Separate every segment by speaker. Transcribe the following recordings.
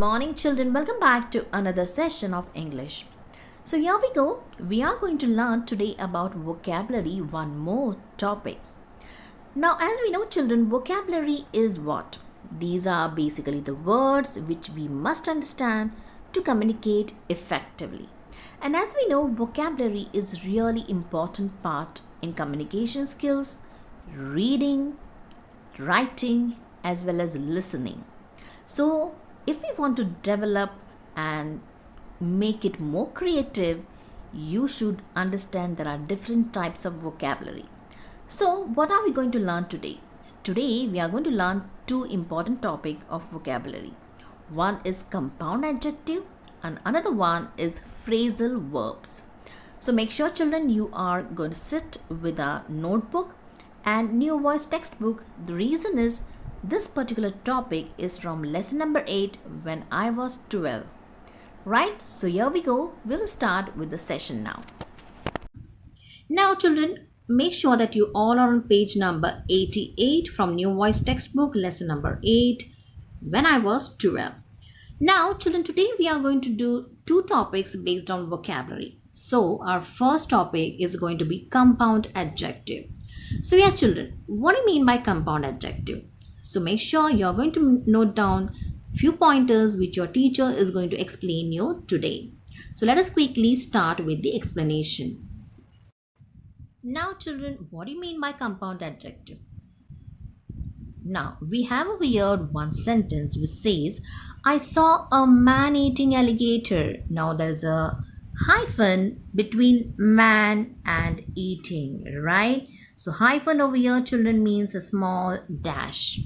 Speaker 1: Morning children, welcome back to another session of English. So here we go. We are going to learn today about vocabulary, one more topic. Now as we know children, vocabulary is what? These are basically the words which we must understand to communicate effectively. And as we know, vocabulary is really important part in communication skills, reading, writing as well as listening. So if we want to develop and make it more creative, you should understand there are different types of vocabulary. So what are we going to learn today? Today we are going to learn two important topics of vocabulary. One is compound adjective and another one is phrasal verbs. So make sure children you are going to sit with a notebook and new voice textbook. The reason is this particular topic is from lesson number 8 when I was 12. Right? So here we go. We'll start with the session now. Now children, make sure that you all are on page number 88 from new voice textbook lesson number 8 when I was 12. Now children, today we are going to do two topics based on vocabulary. So our first topic is going to be compound adjective. So yes children, what do you mean by compound adjective? So make sure you're going to note down few pointers which your teacher is going to explain you today. So let us quickly start with the explanation. Now children, what do you mean by compound adjective? Now we have over here one sentence which says, I saw a man eating alligator. Now there is a hyphen between man and eating, right? So hyphen over here children means a small dash.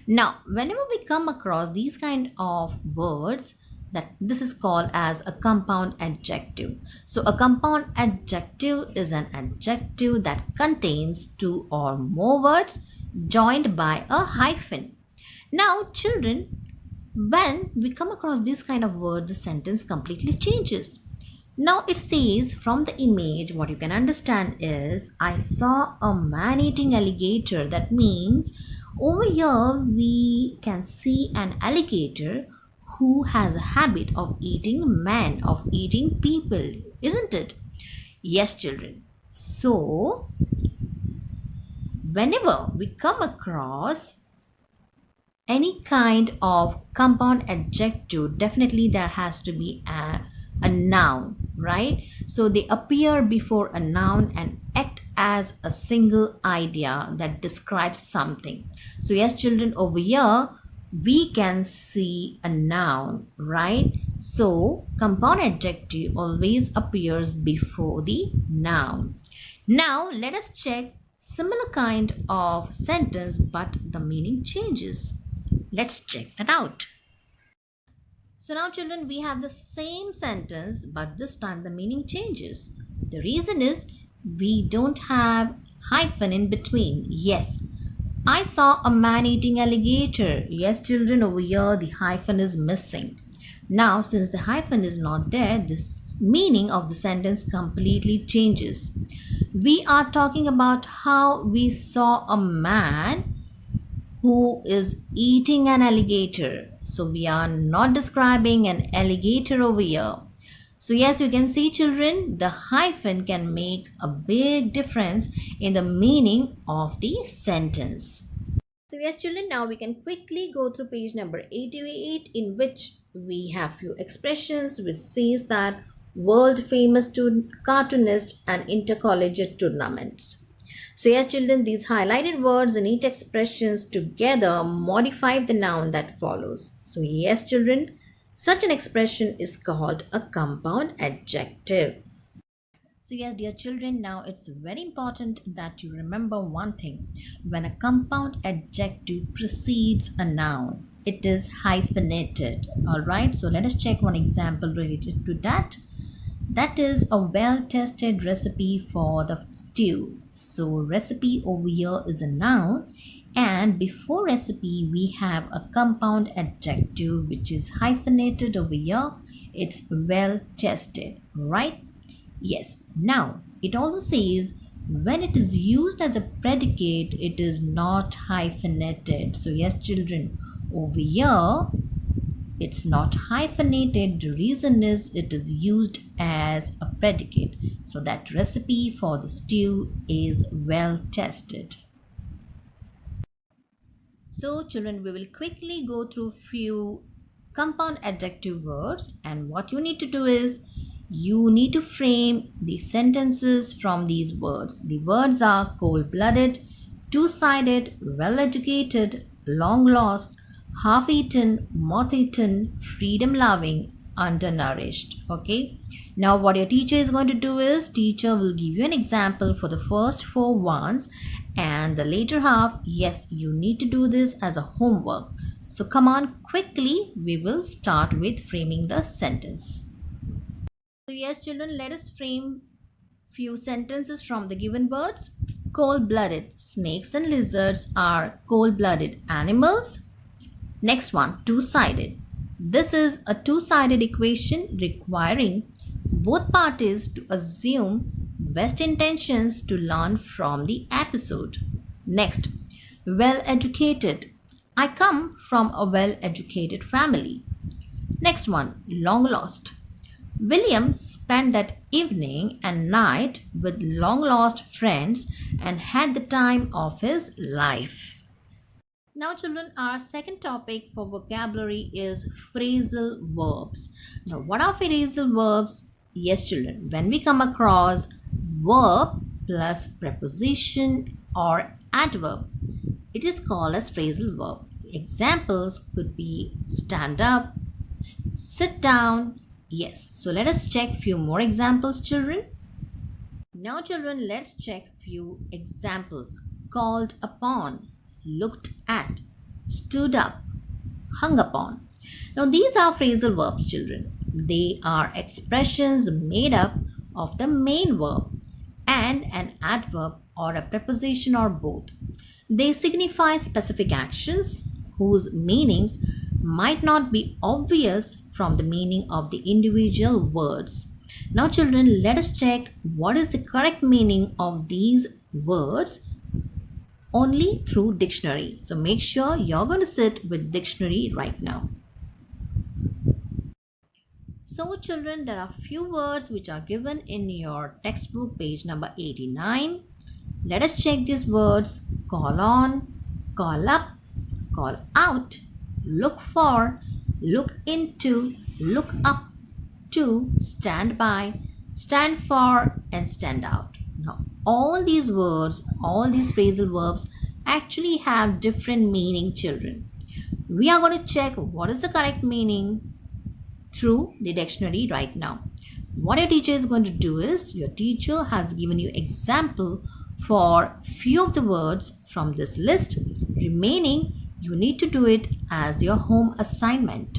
Speaker 1: Now whenever we come across these kind of words, that this is called as a compound adjective. So a compound adjective is an adjective that contains two or more words joined by a hyphen. Now children, when we come across this kind of word, the sentence completely changes. Now it says from the image what you can understand is I saw a man eating alligator. That means over here we can see an alligator who has a habit of eating men, of eating people, isn't it? Yes children. So whenever we come across any kind of compound adjective, definitely there has to be a noun, right? So they appear before a noun and act as a single idea that describes something. So yes children, over here we can see a noun, right? So compound adjective always appears before the noun. Now let us check similar kind of sentence but the meaning changes. Let's check that out. So now children, we have the same sentence but this time the meaning changes. The reason is we don't have hyphen in between. Yes, I saw a man eating alligator. Yes children, over here the hyphen is missing. Now since the hyphen is not there, this meaning of the sentence completely changes. We are talking about how we saw a man who is eating an alligator. So we are not describing an alligator over here. So yes, you can see children, the hyphen can make a big difference in the meaning of the sentence. So yes children, now we can quickly go through page number 88 in which we have few expressions which says that world famous cartoonist and intercollegiate tournaments. So yes children, these highlighted words and each expressions together modify the noun that follows. So yes children, such an expression is called a compound adjective. So yes dear children, now it's very important that you remember one thing. When a compound adjective precedes a noun, it is hyphenated. Alright, so let us check one example related to that. That is a well-tested recipe for the stew. So recipe over here is a noun and before recipe we have a compound adjective which is hyphenated over here. It's well-tested, right? Yes. Now it also says when it is used as a predicate it is not hyphenated. So yes children, over here It's not hyphenated. The reason is it is used as a predicate. So that recipe for the stew is well tested. So children, we will quickly go through few compound adjective words, and what you need to do is you need to frame the sentences from these words. The words are cold-blooded, two-sided, well-educated, long-lost, half-eaten, moth-eaten, freedom-loving, undernourished. Okay. Now what your teacher is going to do is teacher will give you an example for the first four ones, and the later half, yes, you need to do this as a homework. So come on, quickly we will start with framing the sentence. So yes children, let us frame few sentences from the given words. Cold-blooded. Snakes and lizards are cold-blooded animals. Next one, two-sided. This is a two-sided equation requiring both parties to assume best intentions to learn from the episode. Next, well-educated. I come from a well-educated family. Next one, long-lost. William spent that evening and night with long-lost friends and had the time of his life. Now children, our second topic for vocabulary is phrasal verbs. Now what are phrasal verbs? Yes children, when we come across verb plus preposition or adverb, it is called as phrasal verb. Examples could be stand up, sit down. Yes, so let us check few more examples children. Now children, let's check few examples. Called upon, looked at, stood up, hung upon. Now these are phrasal verbs children. They are expressions made up of the main verb and an adverb or a preposition or both. They signify specific actions whose meanings might not be obvious from the meaning of the individual words. Now children, let us check what is the correct meaning of these words only through dictionary. So make sure you're going to sit with dictionary right now. So children, there are few words which are given in your textbook page number 89. Let us check these words. Call on, call up, call out, look for, look into, look up to, stand by, stand for, and stand out. Now, all these words, all these phrasal verbs actually have different meaning children. We are going to check what is the correct meaning through the dictionary right now. What your teacher is going to do is your teacher has given you example for few of the words from this list. Remaining, you need to do it as your home assignment.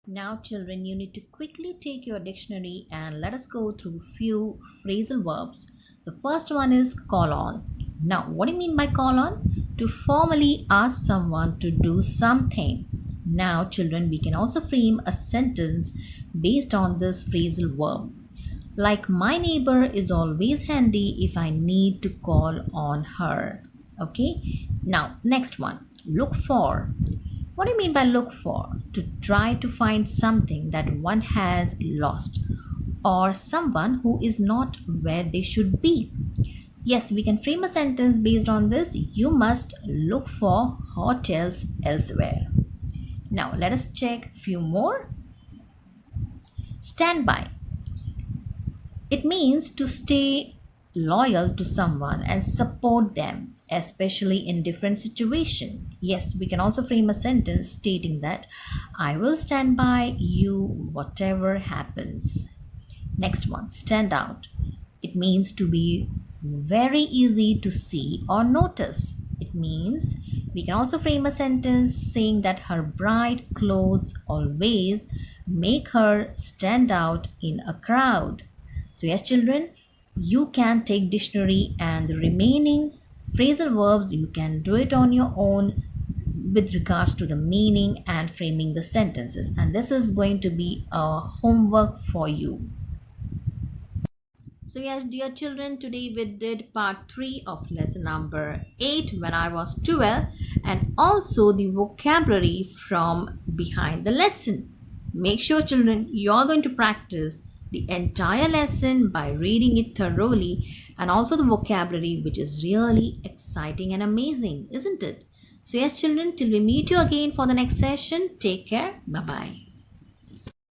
Speaker 1: Now children, you need to quickly take your dictionary and let us go through few phrasal verbs. The first one is call on. Now what do you mean by call on? To formally ask someone to do something. Now children, we can also frame a sentence based on this phrasal verb. Like my neighbor is always handy if I need to call on her. Okay. Now next one, look for. What do you mean by look for? To try to find something that one has lost or someone who is not where they should be. Yes, we can frame a sentence based on this. You must look for hotels elsewhere. Now let us check few more. Stand by. It means to stay loyal to someone and support them, especially in different situations. Yes, we can also frame a sentence stating that I will stand by you whatever happens. Next one, stand out. It means to be very easy to see or notice. It means we can also frame a sentence saying that her bright clothes always make her stand out in a crowd. So yes children, you can take dictionary and the remaining phrasal verbs you can do it on your own with regards to the meaning and framing the sentences, and this is going to be a homework for you. So yes, dear children, today we did part 3 of lesson number 8 when I was 12, and also the vocabulary from behind the lesson. Make sure children, you are going to practice the entire lesson by reading it thoroughly, and also the vocabulary, which is really exciting and amazing, isn't it? So yes children, till we meet you again for the next session, take care. Bye bye.